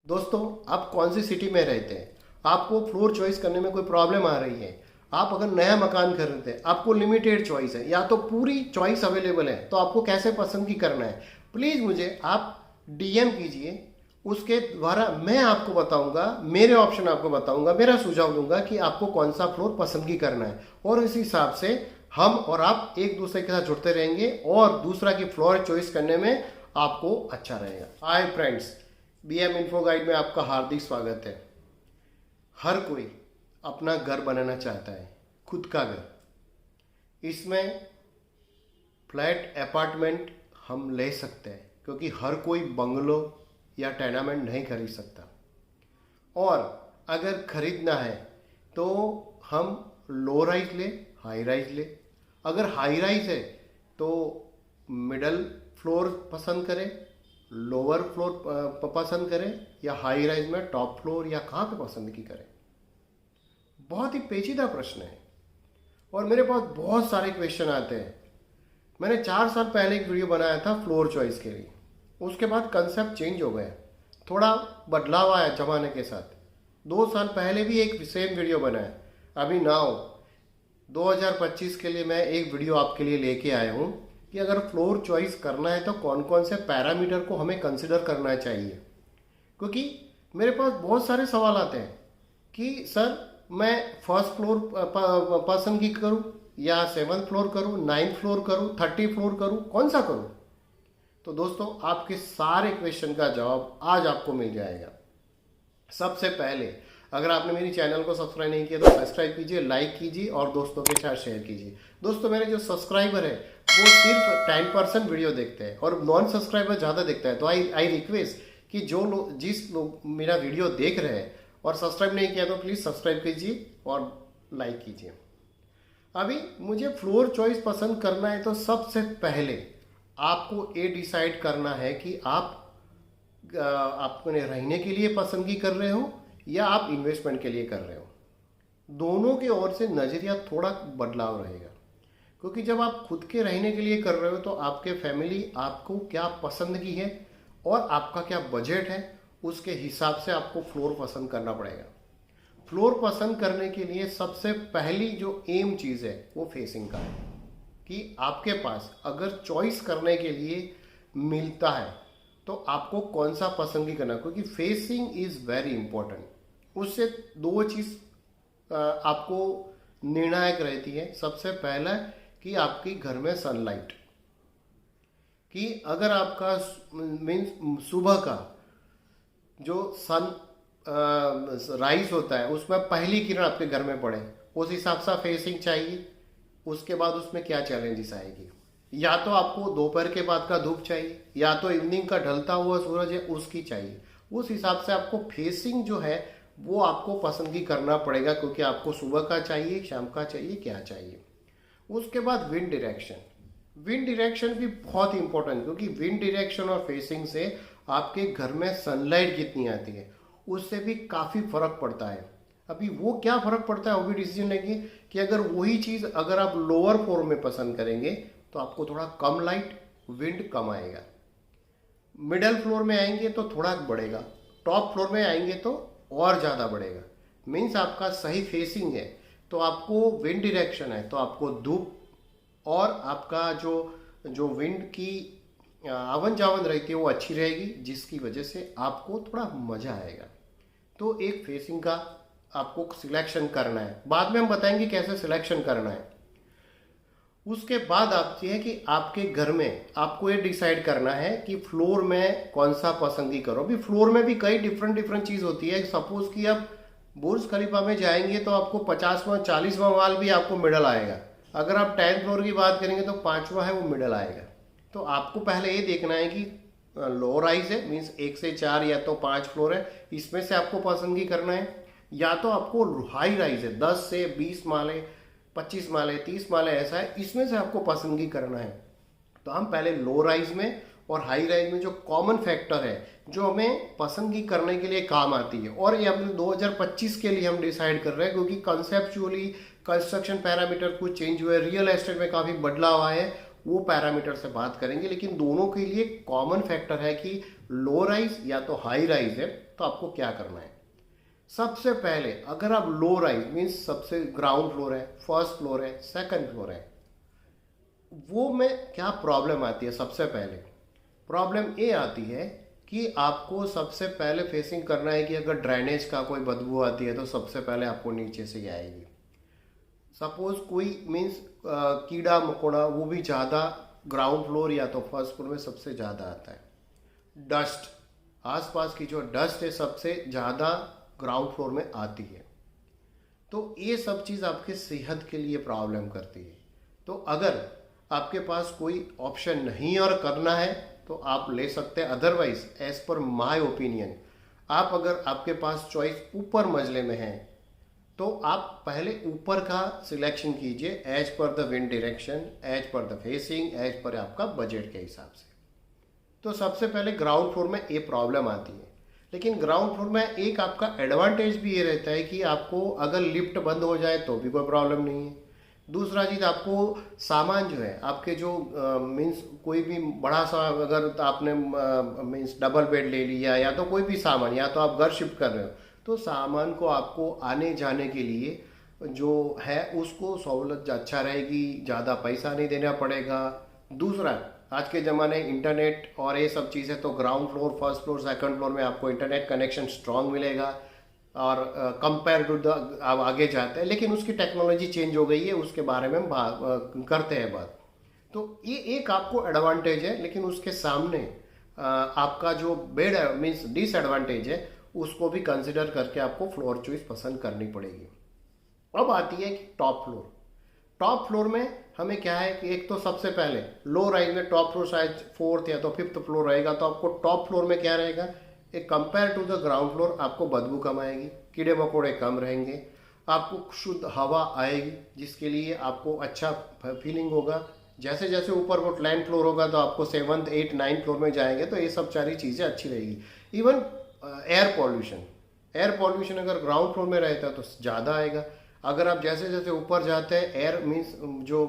दोस्तों, आप कौन सी सिटी में रहते हैं? आपको फ्लोर चॉइस करने में कोई प्रॉब्लम आ रही है? आप अगर नया मकान खरीदते हैं, आपको लिमिटेड चॉइस है या तो पूरी चॉइस अवेलेबल है, तो आपको कैसे पसंद की करना है? प्लीज़ मुझे आप डीएम कीजिए। उसके द्वारा मैं आपको बताऊंगा, मेरे ऑप्शन आपको बताऊंगा, मेरा सुझाव दूंगा कि आपको कौन सा फ्लोर पसंद की करना है, और इस हिसाब से हम और आप एक दूसरे के साथ जुड़ते रहेंगे और दूसरा की फ्लोर चॉइस करने में आपको अच्छा रहेगा। Hi friends, BM info guide में आपका हार्दिक स्वागत है। हर कोई अपना घर बनाना चाहता है, खुद का घर। इसमें फ्लैट अपार्टमेंट हम ले सकते हैं, क्योंकि हर कोई बंगलो या टेनामेंट नहीं खरीद सकता। और अगर खरीदना है तो हम लो राइज ले, हाई राइज ले। अगर हाई राइज है तो मिडल फ्लोर पसंद करें, लोअर फ्लोर पसंद करें, या हाई राइज में टॉप फ्लोर, या कहाँ पे पसंद की करें? बहुत ही पेचीदा प्रश्न है और मेरे पास बहुत सारे क्वेश्चन आते हैं। मैंने 4 साल पहले एक वीडियो बनाया था फ्लोर चॉइस के लिए। उसके बाद कंसेप्ट चेंज हो गया, थोड़ा बदलाव आया ज़माने के साथ। 2 साल पहले भी एक सेम वीडियो बनाया। अभी नाउ 2025 के लिए मैं एक वीडियो आपके लिए लेके आया हूँ कि अगर फ्लोर चॉइस करना है तो कौन कौन से पैरामीटर को हमें कंसिडर करना चाहिए। क्योंकि मेरे पास बहुत सारे सवाल आते हैं कि सर, मैं फर्स्ट फ्लोर पसंद की करूं, या 7th फ्लोर करूं, 9th फ्लोर करूं, 30 फ्लोर करूं, कौन सा करूं? तो दोस्तों, आपके सारे क्वेश्चन का जवाब आज आपको मिल जाएगा। सबसे पहले, अगर आपने मेरी चैनल को सब्सक्राइब नहीं किया तो सब्सक्राइब कीजिए, लाइक कीजिए और दोस्तों के साथ शेयर कीजिए। दोस्तों, मेरे जो सब्सक्राइबर है वो सिर्फ 10% वीडियो देखते हैं और नॉन सब्सक्राइबर ज़्यादा देखता है। तो आई रिक्वेस्ट कि जो लोग, जिस लोग मेरा वीडियो देख रहे हैं और सब्सक्राइब नहीं किया तो प्लीज़ सब्सक्राइब कीजिए और लाइक कीजिए। अभी मुझे फ्लोर चॉइस पसंद करना है तो सबसे पहले आपको ये डिसाइड करना है कि आपने रहने के लिए पसंदगी कर रहे हो या आप इन्वेस्टमेंट के लिए कर रहे हो। दोनों की ओर से नज़रिया थोड़ा बदलाव रहेगा, क्योंकि जब आप खुद के रहने के लिए कर रहे हो तो आपके फैमिली आपको क्या पसंद की है और आपका क्या बजट है, उसके हिसाब से आपको फ्लोर पसंद करना पड़ेगा। फ्लोर पसंद करने के लिए सबसे पहली जो एम चीज़ है वो फेसिंग का है, कि आपके पास अगर चॉइस करने के लिए मिलता है तो आपको कौन सा पसंद ही करना, क्योंकि फेसिंग इज़ वेरी इंपॉर्टेंट। उससे दो चीज़ आपको निर्णायक रहती है। सबसे पहला कि आपके घर में सनलाइट, कि अगर आपका मीन्स सुबह का जो सन राइज होता है उसमें पहली किरण आपके घर में पड़े, उस हिसाब से फेसिंग चाहिए। उसके बाद उसमें क्या चैलेंजेस आएगी, या तो आपको दोपहर के बाद का धूप चाहिए, या तो इवनिंग का ढलता हुआ सूरज है उसकी चाहिए। उस हिसाब से आपको फेसिंग जो है वो आपको पसंदगी करना पड़ेगा, क्योंकि आपको सुबह का चाहिए, शाम का चाहिए, क्या चाहिए। उसके बाद विंड डायरेक्शन। विंड डायरेक्शन भी बहुत इंपॉर्टेंट, क्योंकि विंड डायरेक्शन और फेसिंग से आपके घर में सनलाइट कितनी आती है उससे भी काफ़ी फर्क पड़ता है। अभी वो क्या फर्क पड़ता है वो भी डिसीजन लेंगे कि अगर वही चीज़ अगर आप लोअर फ्लोर में पसंद करेंगे तो आपको थोड़ा कम लाइट, विंड कम आएगा। मिडल फ्लोर में आएंगे तो थोड़ा बढ़ेगा, टॉप फ्लोर में आएंगे तो और ज़्यादा बढ़ेगा। मीन्स आपका सही फेसिंग है तो आपको विंड डायरेक्शन है तो आपको धूप और आपका जो जो विंड की आवन जावन रहती है वो अच्छी रहेगी, जिसकी वजह से आपको थोड़ा मज़ा आएगा। तो एक फेसिंग का आपको सिलेक्शन करना है, बाद में हम बताएंगे कैसे सिलेक्शन करना है। उसके बाद आप ये है कि आपके घर में आपको ये डिसाइड करना है कि फ्लोर में कौन सा पसंदगी करो। अभी फ्लोर में भी कई डिफरेंट डिफरेंट चीज़ होती है। सपोज कि आप बुर्ज खलीफा में जाएंगे तो आपको 50वां 40वां वाल भी आपको मिडल आएगा। अगर आप 10th फ्लोर की बात करेंगे तो 5वां है वो मिडल आएगा। तो आपको पहले ये देखना है कि लो राइज है, मीन्स 1 से 4 या तो 5 फ्लोर है, इसमें से आपको पसंदगी करना है। या तो आपको हाई राइज है, 10 से 20 माले, 25 माले, 30 माले, ऐसा है, इसमें से आपको पसंदगी करना है। तो हम पहले लो राइज में और हाई राइज में जो कॉमन फैक्टर है जो हमें पसंदगी करने के लिए काम आती है, और ये अपने 2025 के लिए हम डिसाइड कर रहे हैं, क्योंकि कंसेप्चुअली कंस्ट्रक्शन पैरामीटर कुछ चेंज हुए, रियल एस्टेट में काफ़ी बदलाव आए हैं, वो पैरामीटर से बात करेंगे। लेकिन दोनों के लिए कॉमन फैक्टर है कि लो राइज या तो हाई राइज है, तो आपको क्या करना है? सबसे पहले अगर आप लो राइज मीन्स सबसे ग्राउंड फ्लोर है, फर्स्ट फ्लोर है, सेकंड फ्लोर है, वो में क्या प्रॉब्लम आती है? सबसे पहले प्रॉब्लम ये आती है कि आपको सबसे पहले फेसिंग करना है कि अगर ड्रेनेज का कोई बदबू आती है तो सबसे पहले आपको नीचे से ही आएगी। सपोज कोई मीन्स कीड़ा मकोड़ा, वो भी ज़्यादा ग्राउंड फ्लोर या तो फर्स्ट फ्लोर में सबसे ज़्यादा आता है। डस्ट, आसपास की जो डस्ट है सबसे ज़्यादा ग्राउंड फ्लोर में आती है। तो ये सब चीज़ आपके सेहत के लिए प्रॉब्लम करती है। तो अगर आपके पास कोई ऑप्शन नहीं और करना है तो आप ले सकते हैं। Otherwise as per my opinion, आप अगर आपके पास चॉइस ऊपर मंजिले में है तो आप पहले ऊपर का सिलेक्शन कीजिए as per the wind direction, as per the facing, as per आपका बजट के हिसाब से। तो सबसे पहले ग्राउंड फ्लोर में ये प्रॉब्लम आती है। लेकिन ग्राउंड फ्लोर में एक आपका एडवांटेज भी ये रहता है कि आपको अगर लिफ्ट बंद हो जाए तो भी कोई प्रॉब्लम नहीं है। दूसरा चीज़, आपको सामान जो है आपके जो मीन्स कोई भी बड़ा सा अगर आपने मीन्स डबल बेड ले लिया या तो कोई भी सामान, या तो आप घर शिफ्ट कर रहे हो, तो सामान को आपको आने जाने के लिए जो है उसको सहूलत अच्छा रहेगी, ज़्यादा पैसा नहीं देना पड़ेगा। दूसरा, आज के ज़माने इंटरनेट और ये सब चीज़ें, तो ground floor, first floor, second floor में आपको इंटरनेट कनेक्शन स्ट्रांग मिलेगा और कंपेयर टू द आप आगे जाते हैं। लेकिन उसकी टेक्नोलॉजी चेंज हो गई है, उसके बारे में हम करते हैं बात। तो ये एक आपको एडवांटेज है, लेकिन उसके सामने आपका जो बेड मीन्स डिसएडवांटेज है उसको भी कंसिडर करके आपको फ्लोर चॉइस पसंद करनी पड़ेगी। अब आती है कि टॉप फ्लोर। टॉप फ्लोर में हमें क्या है कि एक तो सबसे पहले लो राइज में टॉप फ्लोर शायद फोर्थ या तो फिफ्थ फ्लोर रहेगा, तो आपको टॉप फ्लोर में क्या रहेगा, एक compare to the ground floor आपको बदबू कम आएगी, कीड़े मकोड़े कम रहेंगे, आपको शुद्ध हवा आएगी जिसके लिए आपको अच्छा फीलिंग होगा। जैसे जैसे ऊपर वो 10th फ्लोर होगा तो आपको 7th 8th 9th फ्लोर में जाएंगे तो ये सब सारी चीज़ें अच्छी रहेगी। इवन एयर पॉल्यूशन अगर ग्राउंड फ्लोर में रहता है तो ज़्यादा आएगा। अगर आप जैसे जैसे ऊपर जाते हैं, एयर मीन्स जो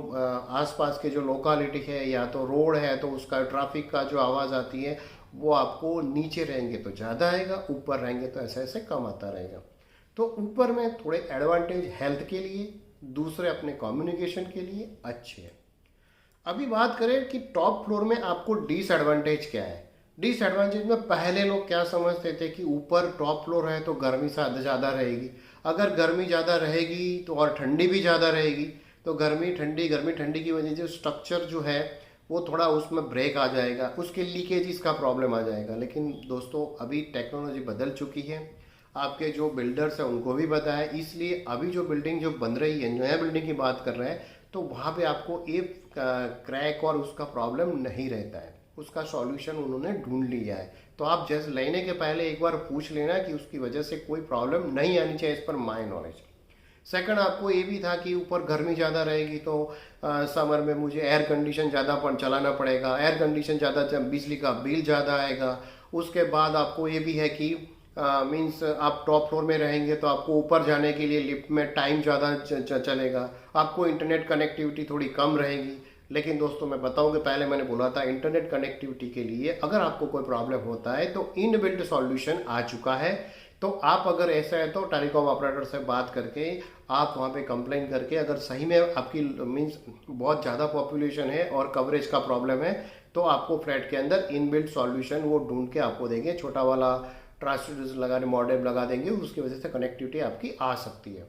आसपास के जो लोकालिटी है या तो रोड है तो उसका ट्रैफिक का जो आवाज़ आती है वो आपको नीचे रहेंगे तो ज़्यादा आएगा, ऊपर रहेंगे तो ऐसे ऐसे कम आता रहेगा। तो ऊपर में थोड़े एडवांटेज हेल्थ के लिए, दूसरे अपने कम्युनिकेशन के लिए अच्छे हैं। अभी बात करें कि टॉप फ्लोर में आपको डिसएडवांटेज क्या है। डिसएडवांटेज में पहले लोग क्या समझते थे कि ऊपर टॉप फ्लोर है तो गर्मी ज़्यादा रहेगी, अगर गर्मी ज़्यादा रहेगी तो और ठंडी भी ज़्यादा रहेगी, तो गर्मी ठंडी की वजह से स्ट्रक्चर जो है वो थोड़ा उसमें ब्रेक आ जाएगा, उसके लीकेज का प्रॉब्लम आ जाएगा। लेकिन दोस्तों अभी टेक्नोलॉजी बदल चुकी है, आपके जो बिल्डर्स हैं उनको भी पता है, इसलिए अभी जो बिल्डिंग जो बन रही है, नया बिल्डिंग की बात कर रहे हैं, तो वहाँ पे आपको एक क्रैक और उसका प्रॉब्लम नहीं रहता है, उसका सॉल्यूशन उन्होंने ढूंढ लिया है। तो आप जैसे लेने के पहले एक बार पूछ लेना कि उसकी वजह से कोई प्रॉब्लम नहीं आनी चाहिए, इस पर माय नॉलेज। सेकंड, आपको ये भी था कि ऊपर गर्मी ज़्यादा रहेगी तो समर में मुझे एयर कंडीशन ज़्यादा चलाना पड़ेगा, एयर कंडीशन ज़्यादा, बिजली का बिल ज़्यादा आएगा। उसके बाद आपको ये भी है कि मीन्स आप टॉप फ्लोर में रहेंगे तो आपको ऊपर जाने के लिए लिफ्ट में टाइम ज़्यादा चलेगा, आपको इंटरनेट कनेक्टिविटी थोड़ी कम रहेगी। लेकिन दोस्तों मैं बताऊं कि पहले मैंने बोला था इंटरनेट कनेक्टिविटी के लिए अगर आपको कोई प्रॉब्लम होता है तो इनबिल्ट सॉल्यूशन आ चुका है। तो आप अगर ऐसा है तो टेलीकॉम ऑपरेटर से बात करके आप वहाँ पे कंप्लेन करके, अगर सही में आपकी मीन्स बहुत ज़्यादा पॉपुलेशन है और कवरेज का प्रॉब्लम है, तो आपको फ्लैट के अंदर इनबिल्ट सॉल्यूशन वो ढूंढ के आपको देंगे, छोटा वाला ट्रांसड्यूसर लगाने मॉडेम लगा देंगे, उसकी वजह से कनेक्टिविटी आपकी आ सकती है।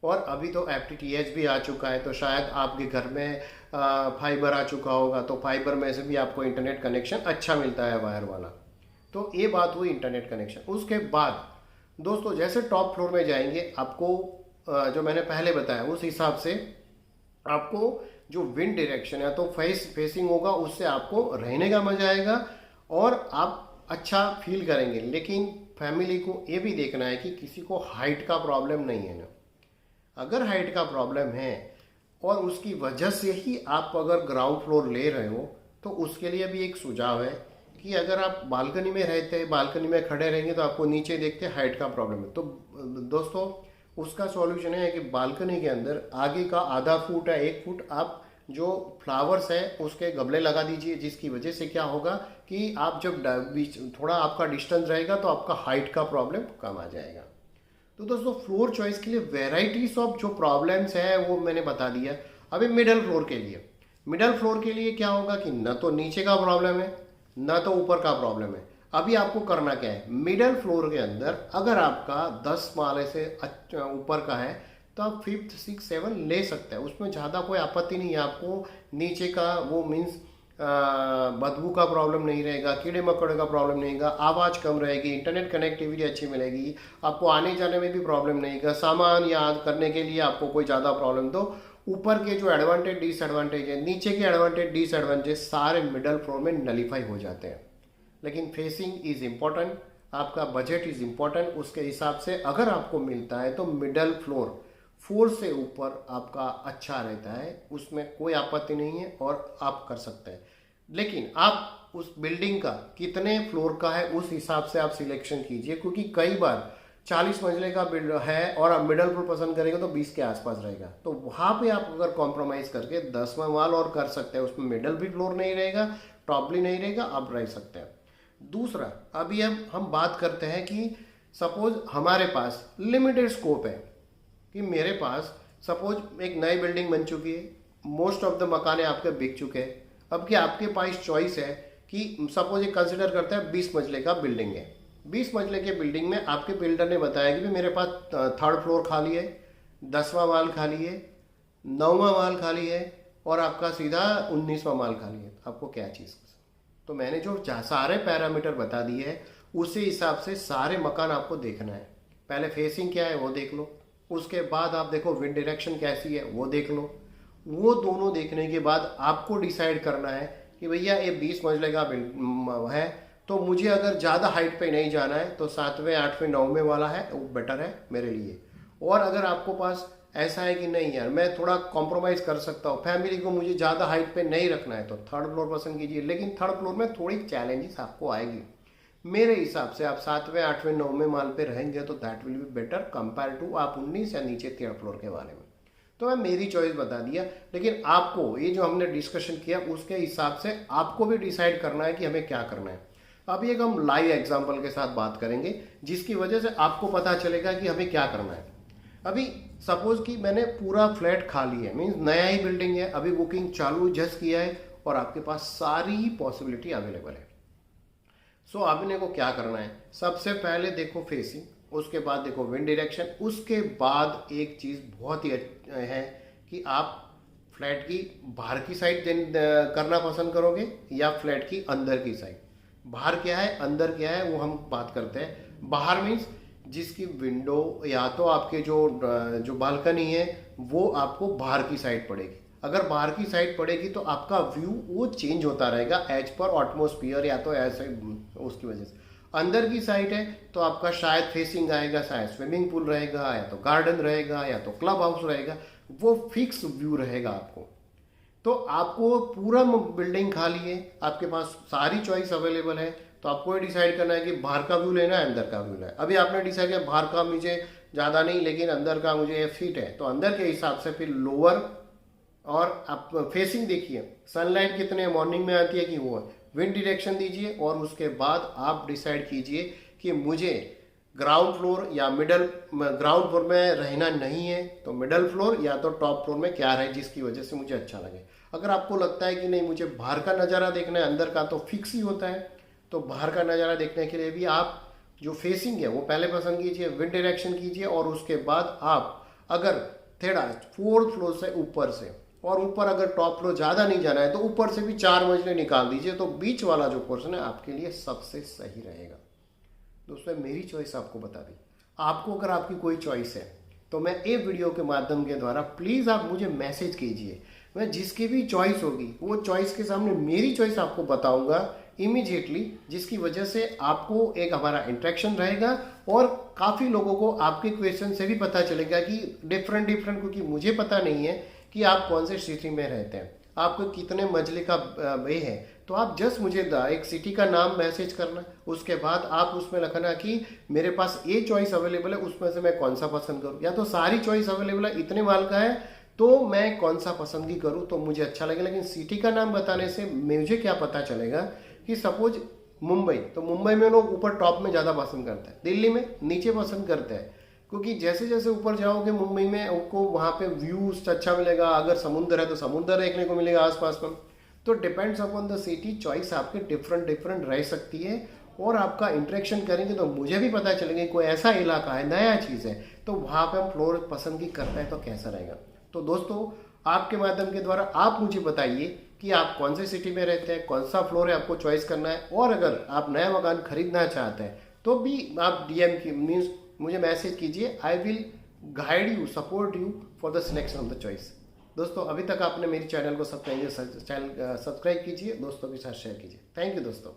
और अभी तो FTTH भी आ चुका है, तो शायद आपके घर में फाइबर आ चुका होगा, तो फाइबर में से भी आपको इंटरनेट कनेक्शन अच्छा मिलता है वायर वाला। तो ये बात हुई इंटरनेट कनेक्शन। उसके बाद दोस्तों जैसे टॉप फ्लोर में जाएंगे, आपको जो मैंने पहले बताया उस हिसाब से आपको जो विंड डायरेक्शन है तो फेसिंग होगा, उससे आपको रहने का मजा आएगा और आप अच्छा फील करेंगे। लेकिन फैमिली को ये भी देखना है कि किसी को हाइट का प्रॉब्लम नहीं है ना। अगर हाइट का प्रॉब्लम है और उसकी वजह से ही आप अगर ग्राउंड फ्लोर ले रहे हो, तो उसके लिए भी एक सुझाव है कि अगर आप बालकनी में रहते हैं, बालकनी में खड़े रहेंगे तो आपको नीचे देखते हाइट का प्रॉब्लम है, तो दोस्तों उसका सॉल्यूशन है कि बालकनी के अंदर आगे का आधा फुट या 1 फुट आप जो फ्लावर्स है उसके गमले लगा दीजिए, जिसकी वजह से क्या होगा कि आप जब बीच थोड़ा आपका डिस्टेंस रहेगा तो आपका हाइट का प्रॉब्लम कम आ जाएगा। तो दोस्तों फ्लोर चॉइस के लिए वेराइटीज ऑफ जो प्रॉब्लम्स है वो मैंने बता दिया। अभी मिडल फ्लोर के लिए क्या होगा कि न तो नीचे का प्रॉब्लम है न तो ऊपर का प्रॉब्लम है। अभी आपको करना क्या है, मिडल फ्लोर के अंदर अगर आपका 10 माले से ऊपर का है तो आप 5th 6th 7 ले सकते हैं, उसमें ज़्यादा कोई आपत्ति नहीं है। आपको नीचे का वो मीन्स बदबू का प्रॉब्लम नहीं रहेगा, कीड़े मकोड़े का प्रॉब्लम नहीं रहेगा, आवाज़ कम रहेगी, इंटरनेट कनेक्टिविटी अच्छी मिलेगी, आपको आने जाने में भी प्रॉब्लम नहीं होगा, सामान याद करने के लिए आपको कोई ज़्यादा प्रॉब्लम। तो ऊपर के जो एडवांटेज डिसएडवांटेज है, नीचे के एडवांटेज डिसएडवांटेज सारे मिडल फ्लोर में नलीफाई हो जाते हैं। लेकिन फेसिंग इज़ इम्पॉर्टेंट, आपका बजट इज़ इम्पॉर्टेंट, उसके हिसाब से अगर आपको मिलता है तो मिडल फ्लोर 4 से ऊपर आपका अच्छा रहता है, उसमें कोई आपत्ति नहीं है और आप कर सकते हैं। लेकिन आप उस बिल्डिंग का कितने फ्लोर का है उस हिसाब से आप सिलेक्शन कीजिए, क्योंकि कई बार 40 मंजिले का बिल्ड है और आप मिडल फ्लोर पसंद करेंगे तो 20 के आसपास रहेगा, तो वहाँ पे आप अगर कॉम्प्रोमाइज़ करके 10वां माल और कर सकते हैं, उसमें मिडल भी फ्लोर नहीं रहेगा, टॉप भी नहीं रहेगा, आप रह सकते हैं। दूसरा, अभी अब हम बात करते हैं कि सपोज हमारे पास लिमिटेड स्कोप है कि मेरे पास सपोज एक नई बिल्डिंग बन चुकी है, मोस्ट ऑफ द मकाने आपके बिक चुके हैं। अब क्या आपके पास चॉइस है कि सपोज एक कंसिडर करते हैं 20 मंजिले का बिल्डिंग है, 20 मंजिले के बिल्डिंग में आपके बिल्डर ने बताया कि मेरे पास 3rd फ्लोर खाली है, 10वां माल खाली है, 9वां माल खाली है और आपका सीधा 19वां माल खाली है, आपको क्या चीज़। तो मैंने जो सारे पैरामीटर बता दिए हैं उसी हिसाब से सारे मकान आपको देखना है। पहले फेसिंग क्या है वो देख लो, उसके बाद आप देखो विंड डायरेक्शन कैसी है वो देख लो। वो दोनों देखने के बाद आपको डिसाइड करना है कि भैया ये 20 मंजिले का है तो मुझे अगर ज़्यादा हाइट पे नहीं जाना है तो 7वें 8वें 9वें वाला है वो बेटर है मेरे लिए। और अगर आपको पास ऐसा है कि नहीं यार मैं थोड़ा कॉम्प्रोमाइज़ कर सकता हूँ, फैमिली को मुझे ज़्यादा हाइट पे नहीं रखना है, तो 3rd फ्लोर पसंद कीजिए। लेकिन 3rd फ्लोर में थोड़ी चैलेंजेस आपको आएगी। मेरे हिसाब से आप 7वें 8वें 9वें माल पे रहेंगे तो that will be better compare to आप 19 या नीचे 3rd फ्लोर के वाले में। तो मैं मेरी चॉइस बता दिया, लेकिन आपको ये जो हमने डिस्कशन किया उसके हिसाब से आपको भी डिसाइड करना है कि हमें क्या करना है। अभी एक हम लाइव एग्जाम्पल के साथ बात करेंगे जिसकी वजह से आपको पता चलेगा कि हमें क्या करना है। अभी सपोज कि मैंने पूरा फ्लैट खाली है, मीन्स नया ही बिल्डिंग है, अभी बुकिंग चालू जस्ट किया है और आपके पास सारी पॉसिबिलिटी अवेलेबल है। सो आपने को क्या करना है, सबसे पहले देखो फेसिंग, उसके बाद देखो विंड डायरेक्शन, उसके बाद एक चीज़ बहुत ही है कि आप फ्लैट की बाहर की साइड करना पसंद करोगे या फ्लैट की अंदर की साइड। बाहर क्या है अंदर क्या है वो हम बात करते हैं। बाहर मीन्स जिसकी विंडो या तो आपके जो बालकनी है वो आपको बाहर की साइड पड़ेगी। अगर बाहर की साइड पड़ेगी तो आपका व्यू वो चेंज होता रहेगा एज पर एटमॉस्फेयर या तो ऐसे उसकी वजह से। अंदर की साइड है तो आपका शायद फेसिंग आएगा, शायद स्विमिंग पूल रहेगा या तो गार्डन रहेगा या तो क्लब हाउस रहेगा, वो फिक्स व्यू रहेगा आपको। तो आपको पूरा बिल्डिंग खाली है, आपके पास सारी चॉइस अवेलेबल है, तो आपको ये डिसाइड करना है कि बाहर का व्यू लेना है अंदर का व्यू लेना है। अभी आपने डिसाइड किया बाहर का मुझे ज़्यादा नहीं लेकिन अंदर का मुझे फिट है, तो अंदर के हिसाब से फिर लोअर और आप फेसिंग देखिए, सनलाइट कितने मॉर्निंग में आती है कि वो है, विंड डायरेक्शन दीजिए और उसके बाद आप डिसाइड कीजिए कि मुझे ग्राउंड फ्लोर या ग्राउंड फ्लोर में रहना नहीं है तो मिडल फ्लोर या तो टॉप फ्लोर में क्या रहे जिसकी वजह से मुझे अच्छा लगे। अगर आपको लगता है कि नहीं मुझे बाहर का नज़ारा देखना है, अंदर का तो फिक्स ही होता है, तो बाहर का नज़ारा देखने के लिए भी आप जो फेसिंग है वो पहले पसंद कीजिए, विंड डायरेक्शन कीजिए और उसके बाद आप अगर थोड़ा 4th फ्लोर से ऊपर से और ऊपर अगर टॉप फ्लोर ज़्यादा नहीं जाना है तो ऊपर से भी 4 मंजिलें निकाल दीजिए, तो बीच वाला जो पोर्शन है आपके लिए सबसे सही रहेगा। दोस्तों मेरी चॉइस आपको बता दी, आपको अगर आपकी कोई चॉइस है तो मैं ये वीडियो के माध्यम के द्वारा प्लीज़ आप मुझे मैसेज कीजिए, मैं जिसकी भी चॉइस होगी वो चॉइस के सामने मेरी चॉइस आपको बताऊंगा इमीडिएटली, जिसकी वजह से आपको एक हमारा इंटरेक्शन रहेगा और काफ़ी लोगों को आपके क्वेश्चन से भी पता चलेगा कि डिफरेंट, क्योंकि मुझे पता नहीं है कि आप कौन से सिटी में रहते हैं, आपको कितने मंजिले का वे है, तो आप जस्ट मुझे एक सिटी का नाम मैसेज करना, उसके बाद आप उसमें लिखना कि मेरे पास ये चॉइस अवेलेबल है, उसमें से मैं कौन सा पसंद करूँ, या तो सारी चॉइस अवेलेबल है, इतने माल का है तो मैं कौन सा पसंदगी करूँ तो मुझे अच्छा लगे। लेकिन सिटी का नाम बताने से मुझे क्या पता चलेगा कि सपोज मुंबई, तो मुंबई में लोग ऊपर टॉप में ज़्यादा पसंद करते हैं, दिल्ली में नीचे पसंद करते हैं, क्योंकि जैसे जैसे ऊपर जाओगे मुंबई में आपको वहाँ पे व्यूज अच्छा मिलेगा, अगर समुद्र है तो समुद्र देखने को मिलेगा आसपास में। तो depends upon the city, choice आपके डिफरेंट डिफरेंट रह सकती है। और आपका इंटरेक्शन करेंगे तो मुझे भी पता चलेगा कोई ऐसा इलाका है, नया चीज़ है, तो वहाँ पे हम फ्लोर पसंदगी करते हैं तो कैसा रहेगा। तो दोस्तों, आपके माध्यम के द्वारा आप मुझे बताइए कि आप कौन से सिटी में रहते हैं, कौन सा फ्लोर है आपको चॉइस करना है, और अगर आप नया मकान खरीदना चाहते हैं तो भी आप डीएम की मीन्स मुझे मैसेज कीजिए। I will guide you, support you for the selection of the choice. दोस्तों, अभी तक आपने मेरे चैनल को सब्सक्राइब कीजिए, दोस्तों के साथ शेयर कीजिए। थैंक यू दोस्तों।